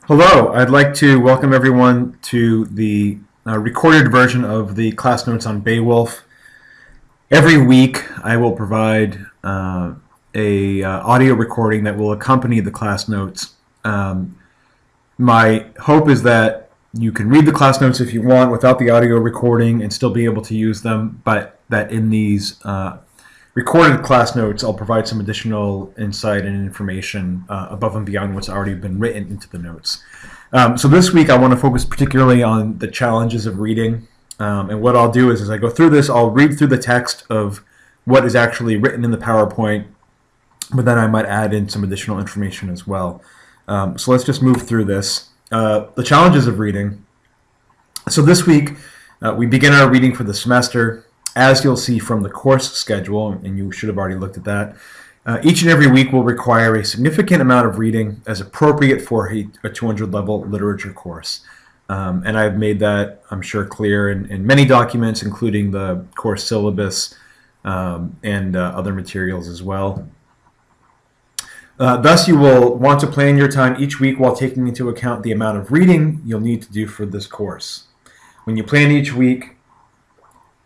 Hello, I'd like to welcome everyone to the recorded version of the class notes on Beowulf. Every week I will provide a audio recording that will accompany the class notes. My hope is that you can read the class notes if you want without the audio recording and still be able to use them, but that in these recorded class notes I'll provide some additional insight and information above and beyond what's already been written into the notes. So this week I want to focus particularly on the challenges of reading. And what I'll do is as I go through this, I'll read through the text of what is actually written in the PowerPoint, but then I might add in some additional information as well. So let's just move through this. The challenges of reading. So this week we begin our reading for the semester. As you'll see from the course schedule, and you should have already looked at that, each and every week will require a significant amount of reading as appropriate for a 200 level literature course. And I've made that, I'm sure, clear in many documents, including the course syllabus and other materials as well. Thus, you will want to plan your time each week while taking into account the amount of reading you'll need to do for this course. When you plan each week,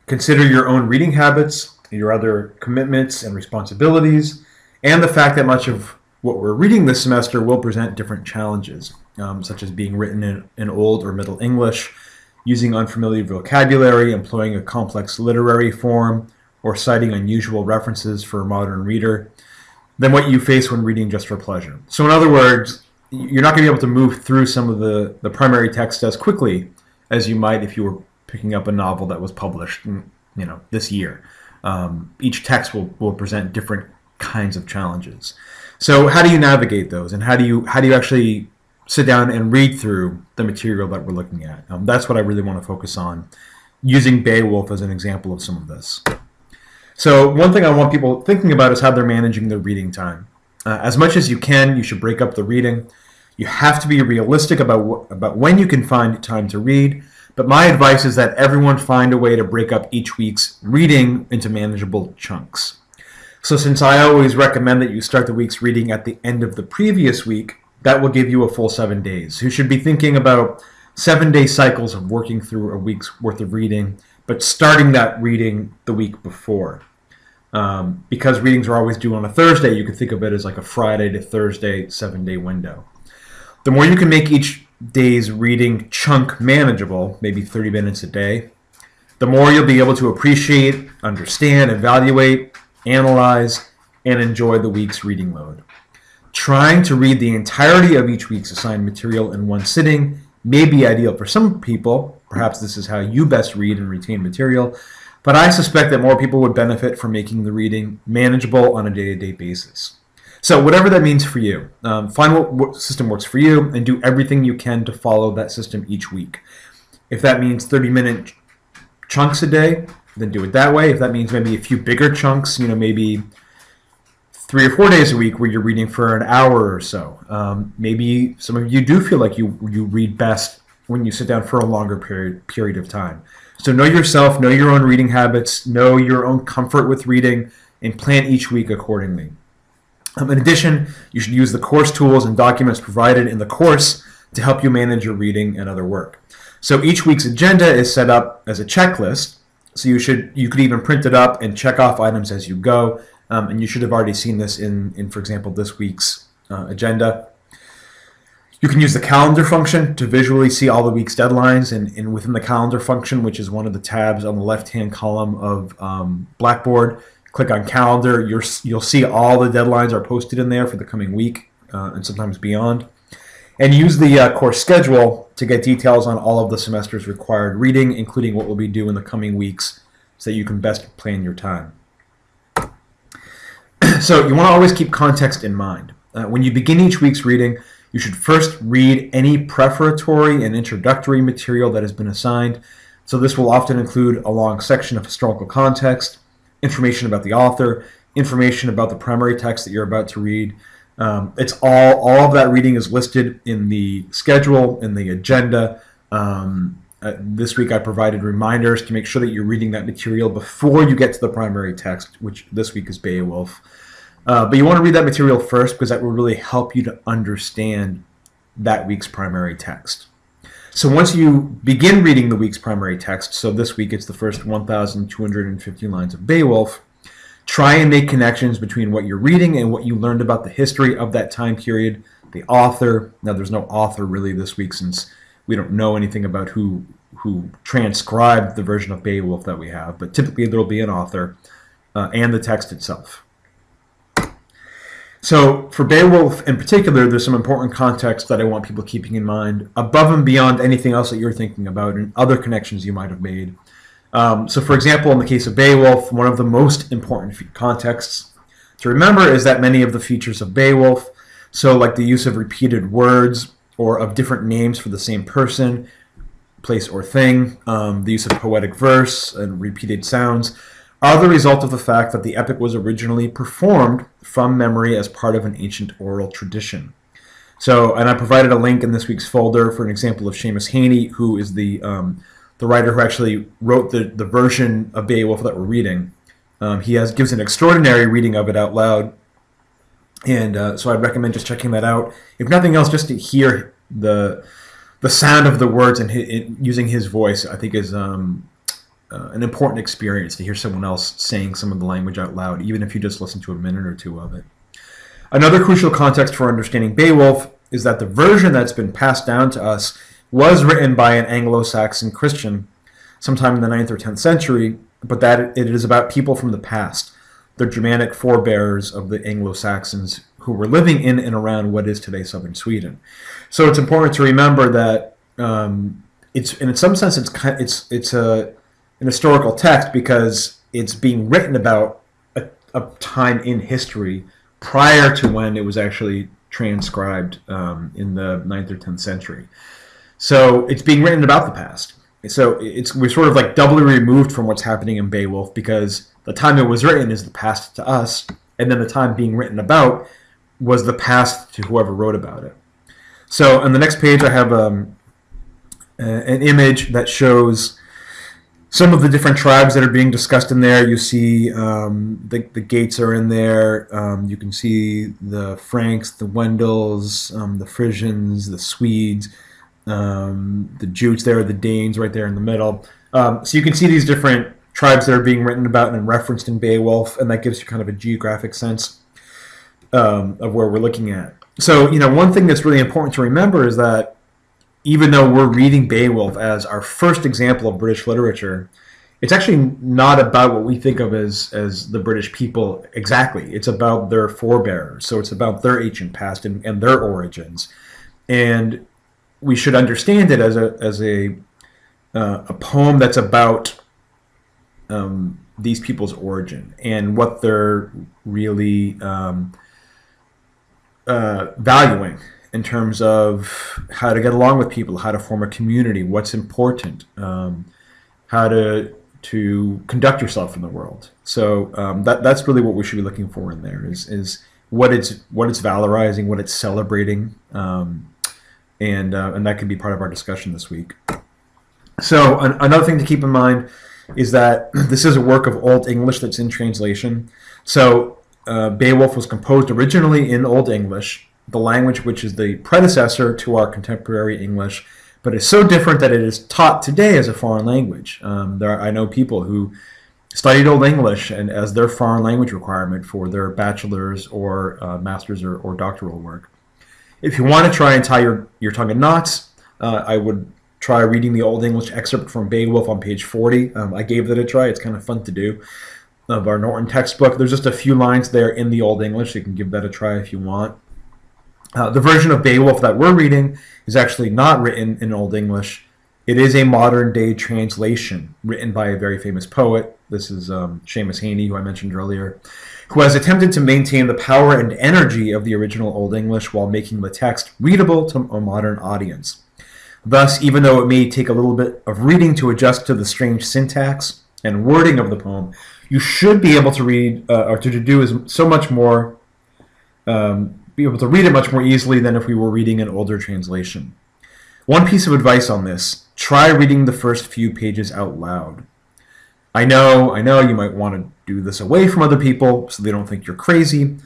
consider your own reading habits, your other commitments and responsibilities, and the fact that much of what we're reading this semester will present different challenges, such as being written in Old or Middle English, using unfamiliar vocabulary, employing a complex literary form, or citing unusual references for a modern reader, than what you face when reading just for pleasure. So in other words, you're not going to be able to move through some of the primary text as quickly as you might if you were picking up a novel that was published, this year. Each text will present different kinds of challenges. So how do you navigate those, and how do you actually sit down and read through the material that we're looking at? That's what I really want to focus on, using Beowulf as an example of some of this. So one thing I want people thinking about is how they're managing their reading time. As much as you can, you should break up the reading. You have to be realistic about when you can find time to read. But my advice is that everyone find a way to break up each week's reading into manageable chunks. So since I always recommend that you start the week's reading at the end of the previous week, that will give you a full 7 days. You should be thinking about 7-day cycles of working through a week's worth of reading, but starting that reading the week before. Because readings are always due on a Thursday, you could think of it as like a Friday to Thursday 7-day window. The more you can make each day's reading chunk manageable, maybe 30 minutes a day, the more you'll be able to appreciate, understand, evaluate, analyze, and enjoy the week's reading load. Trying to read the entirety of each week's assigned material in one sitting may be ideal for some people. Perhaps this is how you best read and retain material, but I suspect that more people would benefit from making the reading manageable on a day-to-day basis. So whatever that means for you, find what system works for you and do everything you can to follow that system each week. If that means 30-minute chunks a day, then do it that way. If that means maybe a few bigger chunks, maybe 3 or 4 days a week where you're reading for an hour or so. Maybe some of you do feel like you read best when you sit down for a longer period of time. So know yourself, know your own reading habits, know your own comfort with reading, and plan each week accordingly. In addition, you should use the course tools and documents provided in the course to help you manage your reading and other work. So each week's agenda is set up as a checklist. So you could even print it up and check off items as you go. And you should have already seen this in for example, this week's agenda. You can use the calendar function to visually see all the week's deadlines, and within the calendar function, which is one of the tabs on the left-hand column of Blackboard, click on calendar. You'll see all the deadlines are posted in there for the coming week and sometimes beyond. And use the course schedule to get details on all of the semester's required reading, including what will be due in the coming weeks, so that you can best plan your time. So you want to always keep context in mind. When you begin each week's reading, you should first read any prefatory and introductory material that has been assigned. So this will often include a long section of historical context, information about the author, information about the primary text that you're about to read. It's all of that reading is listed in the schedule, in the agenda. This week I provided reminders to make sure that you're reading that material before you get to the primary text, which this week is Beowulf. But you want to read that material first because that will really help you to understand that week's primary text. So once you begin reading the week's primary text, so this week it's the first 1,250 lines of Beowulf, try and make connections between what you're reading and what you learned about the history of that time period, the author. Now, there's no author really this week since we don't know anything about who transcribed the version of Beowulf that we have, but typically there will be an author and the text itself. So for Beowulf in particular, there's some important context that I want people keeping in mind above and beyond anything else that you're thinking about and other connections you might have made. So for example, in the case of Beowulf, one of the most important contexts to remember is that many of the features of Beowulf, so like the use of repeated words or of different names for the same person, place, or thing, the use of poetic verse and repeated sounds, are the result of the fact that the epic was originally performed from memory as part of an ancient oral tradition. So, and I provided a link in this week's folder for an example of Seamus Heaney, who is the writer who actually wrote the version of Beowulf that we're reading. He gives an extraordinary reading of it out loud, and so I'd recommend just checking that out. If nothing else, just to hear the sound of the words and using his voice, I think is an important experience to hear someone else saying some of the language out loud, even if you just listen to a minute or two of it. Another crucial context for understanding Beowulf is that the version that's been passed down to us was written by an Anglo-Saxon Christian sometime in the 9th or 10th century, but that it is about people from the past, the Germanic forebears of the Anglo-Saxons who were living in and around what is today southern Sweden. So it's important to remember that it's in some sense it's an historical text because it's being written about a time in history prior to when it was actually transcribed in the 9th or 10th century. So it's being written about the past. So we're sort of like doubly removed from what's happening in Beowulf because the time it was written is the past to us, and then the time being written about was the past to whoever wrote about it. So on the next page I have an image that shows some of the different tribes that are being discussed in there. You see the Gates are in there. You can see the Franks, the Wendels, the Frisians, the Swedes, the Jutes there, the Danes right there in the middle. So you can see these different tribes that are being written about and referenced in Beowulf, and that gives you kind of a geographic sense of where we're looking at. So, one thing that's really important to remember is that even though we're reading Beowulf as our first example of British literature, it's actually not about what we think of as the British people exactly. It's about their forebears. So it's about their ancient past and their origins. And we should understand it as a poem that's about these people's origin and what they're really valuing in terms of how to get along with people, how to form a community, what's important, how to conduct yourself in the world. So that's really what we should be looking for in there is what it's valorizing, what it's celebrating, and that could be part of our discussion this week. So another thing to keep in mind is that this is a work of Old English that's in translation. So Beowulf was composed originally in Old English, the language which is the predecessor to our contemporary English, but it's so different that it is taught today as a foreign language. I know people who studied Old English and as their foreign language requirement for their bachelor's or master's or doctoral work. If you want to try and tie your tongue in knots, I would try reading the Old English excerpt from Beowulf on page 40. I gave that a try. It's kind of fun to do. Of our Norton textbook. There's just a few lines there in the Old English. You can give that a try if you want. The version of Beowulf that we're reading is actually not written in Old English. It is a modern-day translation written by a very famous poet. This is Seamus Heaney, who I mentioned earlier, who has attempted to maintain the power and energy of the original Old English while making the text readable to a modern audience. Thus, even though it may take a little bit of reading to adjust to the strange syntax and wording of the poem, you should be able to read, or to do is so much more, be able to read it much more easily than if we were reading an older translation. One piece of advice on this, try reading the first few pages out loud. I know you might want to do this away from other people so they don't think you're crazy.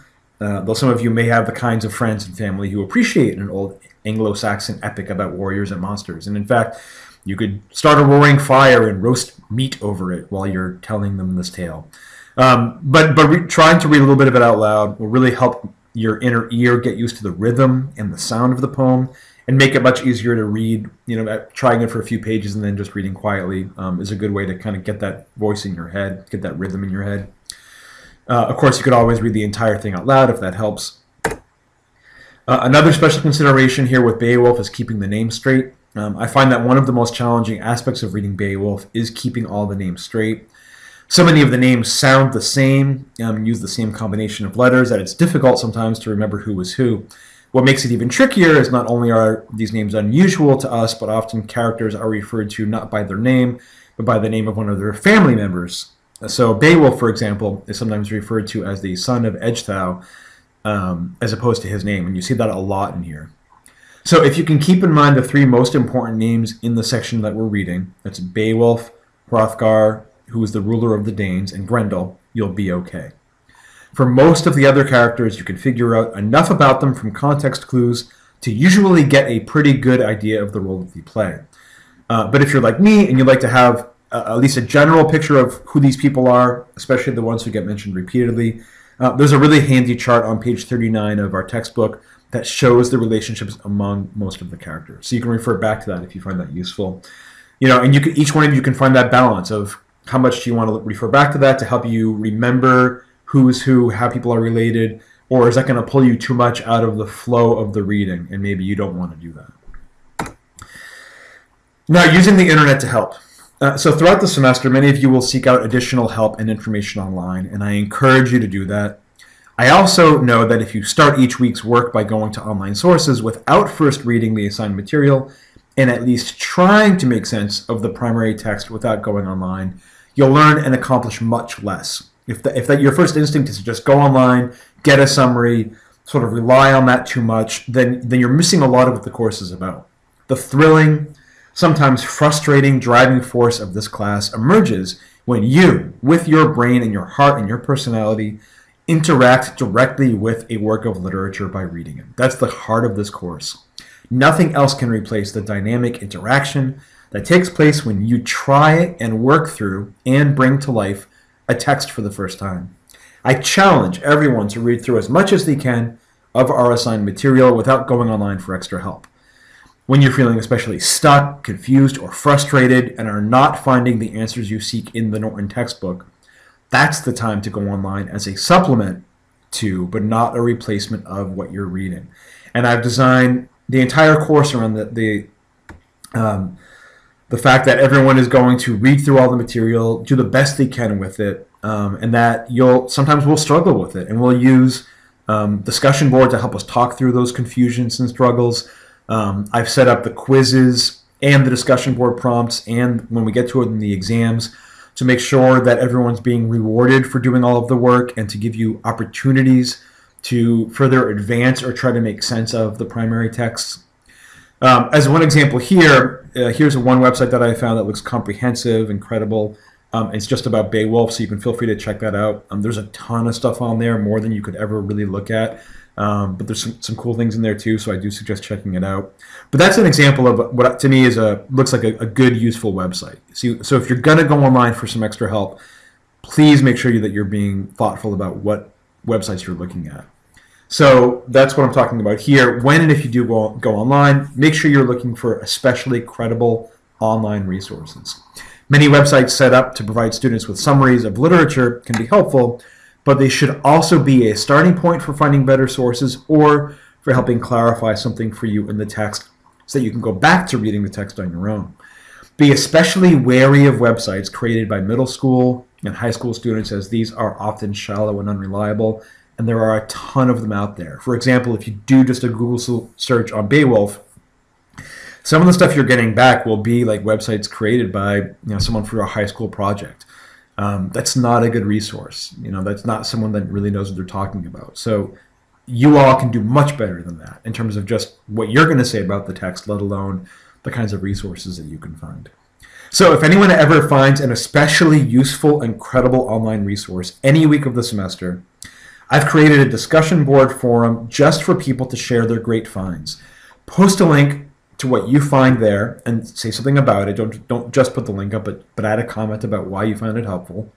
though some of you may have the kinds of friends and family who appreciate an old Anglo-Saxon epic about warriors and monsters. And in fact, you could start a roaring fire and roast meat over it while you're telling them this tale. Trying to read a little bit of it out loud will really help your inner ear get used to the rhythm and the sound of the poem, and make it much easier to read. Trying it for a few pages and then just reading quietly is a good way to kind of get that voice in your head, get that rhythm in your head. Of course, you could always read the entire thing out loud if that helps. Another special consideration here with Beowulf is keeping the names straight. I find that one of the most challenging aspects of reading Beowulf is keeping all the names straight. So many of the names sound the same, use the same combination of letters, that it's difficult sometimes to remember who is who. What makes it even trickier is not only are these names unusual to us, but often characters are referred to not by their name, but by the name of one of their family members. So Beowulf, for example, is sometimes referred to as the son of Ecgtheow, as opposed to his name, and you see that a lot in here. So if you can keep in mind the three most important names in the section that we're reading, that's Beowulf, Hrothgar, who is the ruler of the Danes, and Grendel, you'll be okay. For most of the other characters, you can figure out enough about them from context clues to usually get a pretty good idea of the role that they play. But if you're like me and you'd like to have at least a general picture of who these people are, especially the ones who get mentioned repeatedly, there's a really handy chart on page 39 of our textbook that shows the relationships among most of the characters. So you can refer back to that if you find that useful. And each one of you can find that balance of how much do you want to refer back to that to help you remember who's who, how people are related, or is that going to pull you too much out of the flow of the reading, and maybe you don't want to do that. Now, using the internet to help. So throughout the semester, many of you will seek out additional help and information online, and I encourage you to do that. I also know that if you start each week's work by going to online sources without first reading the assigned material, and at least trying to make sense of the primary text without going online, you'll learn and accomplish much less. If your first instinct is to just go online, get a summary, sort of rely on that too much, then you're missing a lot of what the course is about. The thrilling, sometimes frustrating driving force of this class emerges when you, with your brain and your heart and your personality, interact directly with a work of literature by reading it. That's the heart of this course. Nothing else can replace the dynamic interaction that takes place when you try and work through and bring to life a text for the first time. I challenge everyone to read through as much as they can of our assigned material without going online for extra help. When you're feeling especially stuck, confused, or frustrated and are not finding the answers you seek in the Norton textbook, that's the time to go online as a supplement to, but not a replacement of, what you're reading. And I've designed the entire course around the fact that everyone is going to read through all the material, do the best they can with it, and that sometimes we'll struggle with it, and we'll use discussion board to help us talk through those confusions and struggles. I've set up the quizzes and the discussion board prompts, and when we get to it in the exams, to make sure that everyone's being rewarded for doing all of the work and to give you opportunities to further advance or try to make sense of the primary texts. As one example here, here's one website that I found that looks comprehensive, incredible. It's just about Beowulf, so you can feel free to check that out. There's a ton of stuff on there, more than you could ever really look at. But there's some cool things in there too, so I do suggest checking it out. But that's an example of what to me looks like a good, useful website. So if you're going to go online for some extra help, please make sure that you're being thoughtful about what websites you're looking at. So that's what I'm talking about here. When and if you do go online, make sure you're looking for especially credible online resources. Many websites set up to provide students with summaries of literature can be helpful, but they should also be a starting point for finding better sources or for helping clarify something for you in the text so that you can go back to reading the text on your own. Be especially wary of websites created by middle school and high school students, as these are often shallow and unreliable, and there are a ton of them out there. For example, if you do just a Google search on Beowulf, some of the stuff you're getting back will be like websites created by someone for a high school project. That's not a good resource. That's not someone that really knows what they're talking about. So you all can do much better than that in terms of just what you're going to say about the text, let alone the kinds of resources that you can find. So if anyone ever finds an especially useful and credible online resource any week of the semester, I've created a discussion board forum just for people to share their great finds. Post a link to what you find there and say something about it. Don't just put the link up, but add a comment about why you find it helpful.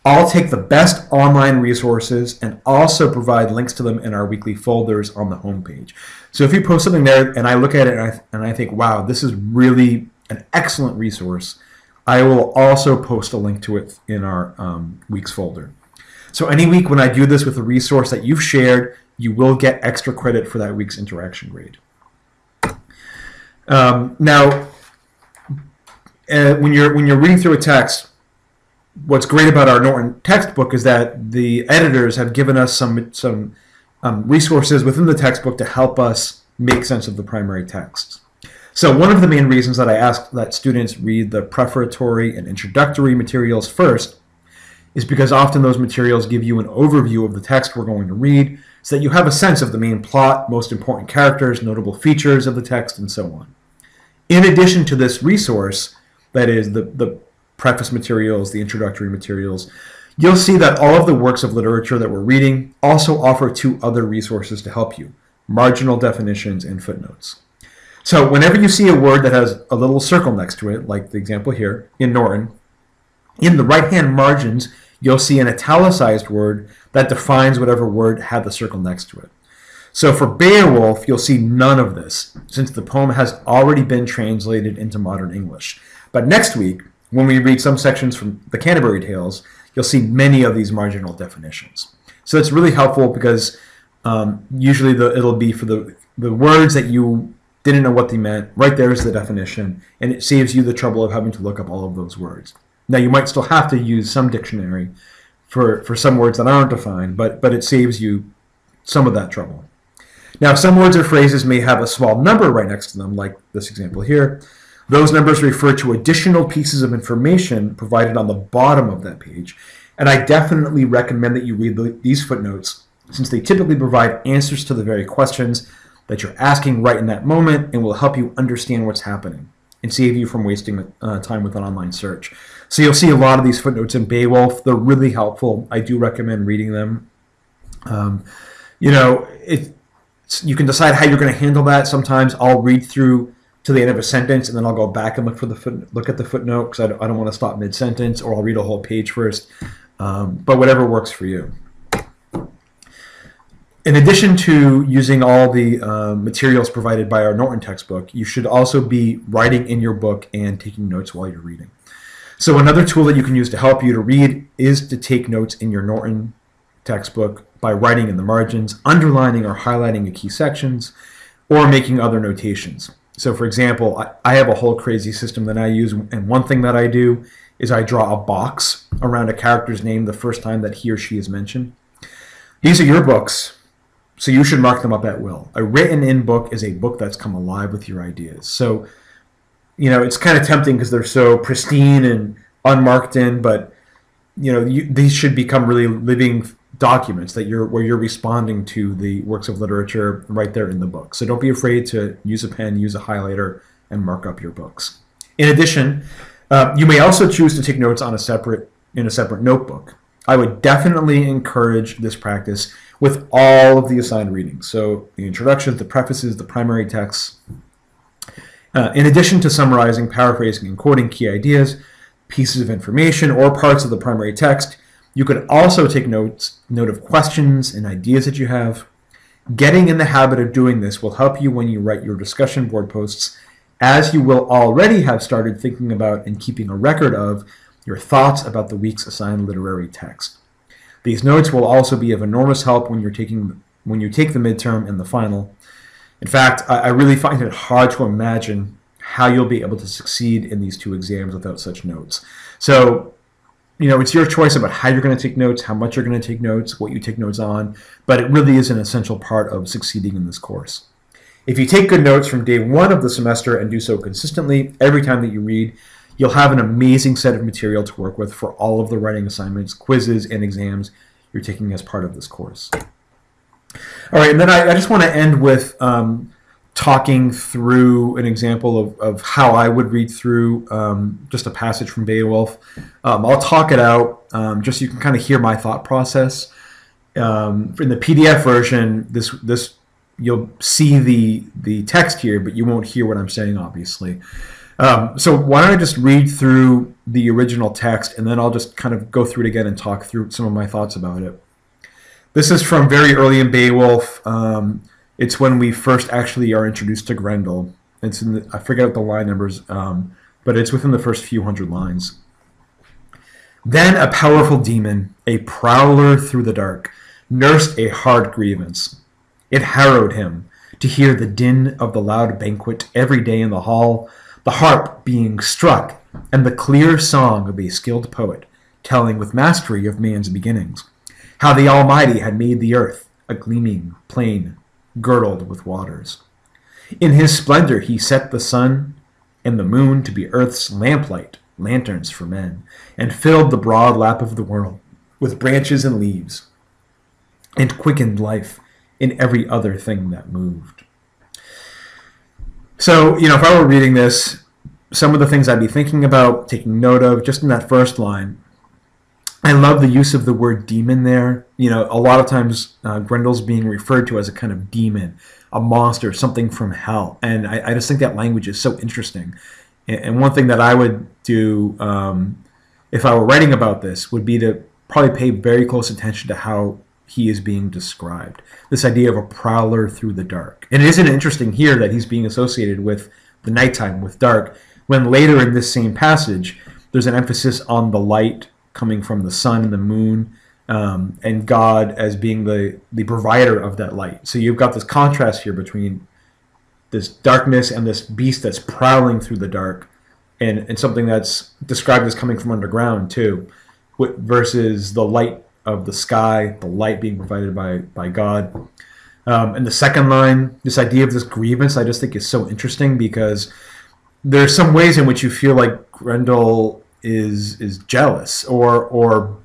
I'll take the best online resources and also provide links to them in our weekly folders on the homepage. So if you post something there and I look at it and I think, wow, this is really an excellent resource, I will also post a link to it in our week's folder. So any week when I do this with a resource that you've shared, you will get extra credit for that week's interaction grade. Now, when you're reading through a text, what's great about our Norton textbook is that the editors have given us some resources within the textbook to help us make sense of the primary text. So one of the main reasons that I ask that students read the prefatory and introductory materials first is because often those materials give you an overview of the text we're going to read so that you have a sense of the main plot, most important characters, notable features of the text, and so on. In addition to this resource, that is the preface materials, the introductory materials, you'll see that all of the works of literature that we're reading also offer 2 other resources to help you: marginal definitions and footnotes. So whenever you see a word that has a little circle next to it, like the example here in Norton, in the right-hand margins, you'll see an italicized word that defines whatever word had the circle next to it. So for Beowulf, you'll see none of this, since the poem has already been translated into modern English. But next week, when we read some sections from the Canterbury Tales, you'll see many of these marginal definitions. So it's really helpful because usually it'll be for the words that you didn't know what they meant. Right there is the definition, and it saves you the trouble of having to look up all of those words. Now, you might still have to use some dictionary for some words that aren't defined, but it saves you some of that trouble. Now, some words or phrases may have a small number right next to them, like this example here. Those numbers refer to additional pieces of information provided on the bottom of that page, and I definitely recommend that you read these footnotes, since they typically provide answers to the very questions that you're asking right in that moment and will help you understand what's happening and save you from wasting time with an online search. So you'll see a lot of these footnotes in Beowulf. They're really helpful. I do recommend reading them. You can decide how you're going to handle that. Sometimes I'll read through to the end of a sentence and then I'll go back and look at the footnote because I don't want to stop mid-sentence, or I'll read a whole page first. But whatever works for you. In addition to using all the materials provided by our Norton textbook, you should also be writing in your book and taking notes while you're reading. So another tool that you can use to help you to read is to take notes in your Norton textbook by writing in the margins, underlining or highlighting the key sections, or making other notations. So for example, I have a whole crazy system that I use, and one thing that I do is I draw a box around a character's name the first time that he or she is mentioned. These are your books, so you should mark them up at will. A written-in book is a book that's come alive with your ideas. So, it's kind of tempting because they're so pristine and unmarked in, but, these should become really living documents where you're responding to the works of literature right there in the book. So don't be afraid to use a pen, use a highlighter, and mark up your books. In addition, you may also choose to take notes in a separate notebook. I would definitely encourage this practice with all of the assigned readings. So the introductions, the prefaces, the primary texts. In addition to summarizing, paraphrasing, and quoting key ideas, pieces of information, or parts of the primary text, you could also take note of questions and ideas that you have. Getting in the habit of doing this will help you when you write your discussion board posts, as you will already have started thinking about and keeping a record of your thoughts about the week's assigned literary text. These notes will also be of enormous help when you take the midterm and the final. In fact, I really find it hard to imagine how you'll be able to succeed in these 2 exams without such notes. So, it's your choice about how you're going to take notes, how much you're going to take notes, what you take notes on, but it really is an essential part of succeeding in this course. If you take good notes from day 1 of the semester and do so consistently every time that you read, you'll have an amazing set of material to work with for all of the writing assignments, quizzes, and exams you're taking as part of this course. All right, and then I just want to end with talking through an example of how I would read through just a passage from Beowulf. I'll talk it out just so you can kind of hear my thought process. In the PDF version, this you'll see the text here, but you won't hear what I'm saying, obviously. So why don't I just read through the original text, and then I'll just kind of go through it again and talk through some of my thoughts about it. This is from very early in Beowulf. It's when we first actually are introduced to Grendel. It's in I forget what the line numbers, but it's within the first few hundred lines. Then a powerful demon, a prowler through the dark, nursed a hard grievance. It harrowed him to hear the din of the loud banquet every day in the hall, the harp being struck, and the clear song of a skilled poet telling with mastery of man's beginnings, how the Almighty had made the earth a gleaming plain girdled with waters. In his splendor he set the sun and the moon to be earth's lamplight, lanterns for men, and filled the broad lap of the world with branches and leaves, and quickened life in every other thing that moved. So, if I were reading this, some of the things I'd be thinking about, taking note of, just in that first line, I love the use of the word demon there. A lot of times Grendel's being referred to as a kind of demon, a monster, something from hell. And I just think that language is so interesting. And one thing that I would do if I were writing about this would be to probably pay very close attention to how he is being described. This idea of a prowler through the dark. And isn't it interesting here that he's being associated with the nighttime, with dark, when later in this same passage, there's an emphasis on the light coming from the sun and the moon, and God as being the provider of that light. So you've got this contrast here between this darkness and this beast that's prowling through the dark, and something that's described as coming from underground too, versus the light of the sky, the light being provided by God. And the second line, this idea of this grievance, I just think is so interesting, because there's some ways in which you feel like Grendel is jealous or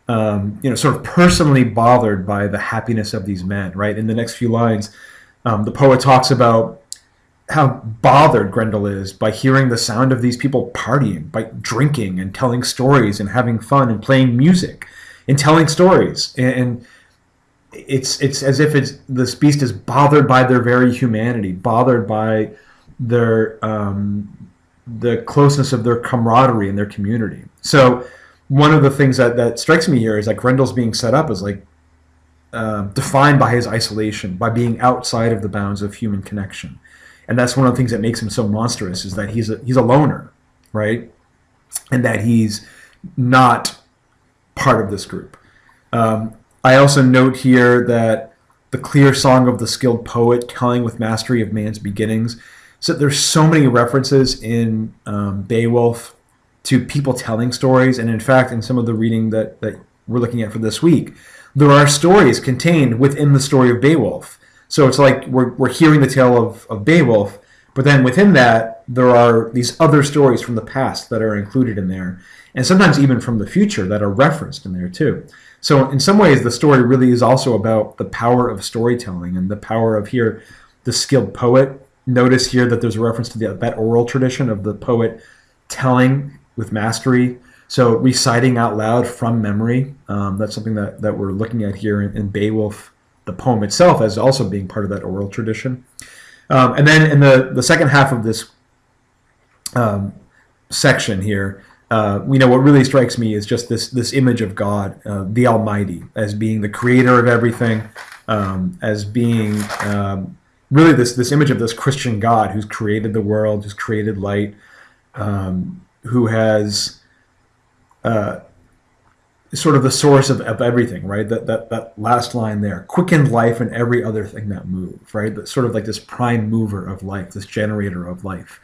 sort of personally bothered by the happiness of these men, right? In the next few lines, the poet talks about how bothered Grendel is by hearing the sound of these people partying, by drinking and telling stories and having fun and playing music and telling stories. And it's as if this beast is bothered by their very humanity, bothered by their the closeness of their camaraderie and their community. So one of the things that strikes me here is that Grendel's being set up as like defined by his isolation, by being outside of the bounds of human connection. And that's one of the things that makes him so monstrous, is that he's a loner, right? And that he's not part of this group. I also note here that the clear song of the skilled poet telling with mastery of man's beginnings. So there's so many references in Beowulf to people telling stories. And in fact, in some of the reading that we're looking at for this week, there are stories contained within the story of Beowulf. So it's like we're hearing the tale of Beowulf, but then within that, there are these other stories from the past that are included in there, and sometimes even from the future that are referenced in there too. So in some ways, the story really is also about the power of storytelling and the power of here, the skilled poet. Notice here that there's a reference to that oral tradition of the poet telling with mastery, so reciting out loud from memory. That's something that we're looking at here in Beowulf, the poem itself, as also being part of that oral tradition. And then in the second half of this section here, what really strikes me is just this image of God, the Almighty, as being the creator of everything, as being really this image of this Christian God who's created the world, who's created light, who has sort of the source of everything, right? That last line there, quickened life and every other thing that moves, right? That sort of like this prime mover of life, this generator of life,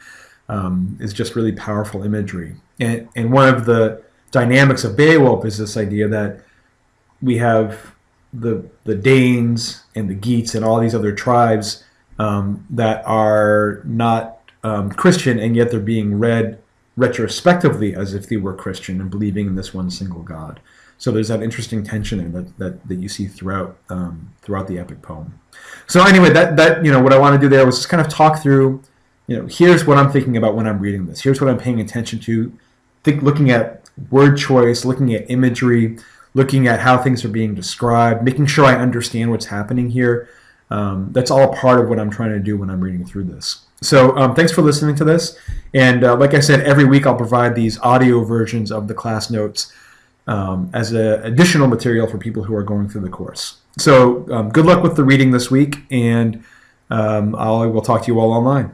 is just really powerful imagery. And one of the dynamics of Beowulf is this idea that we have the Danes and the Geats and all these other tribes that are not Christian, and yet they're being read retrospectively as if they were Christian and believing in this one single God. So there's that interesting tension that you see throughout the epic poem. So anyway, that what I want to do there was just kind of talk through, here's what I'm thinking about when I'm reading this. Here's what I'm paying attention to. Looking at word choice, looking at imagery, looking at how things are being described, making sure I understand what's happening here. That's all part of what I'm trying to do when I'm reading through this. So thanks for listening to this. And like I said, every week I'll provide these audio versions of the class notes as additional material for people who are going through the course. So good luck with the reading this week, and I will talk to you all online.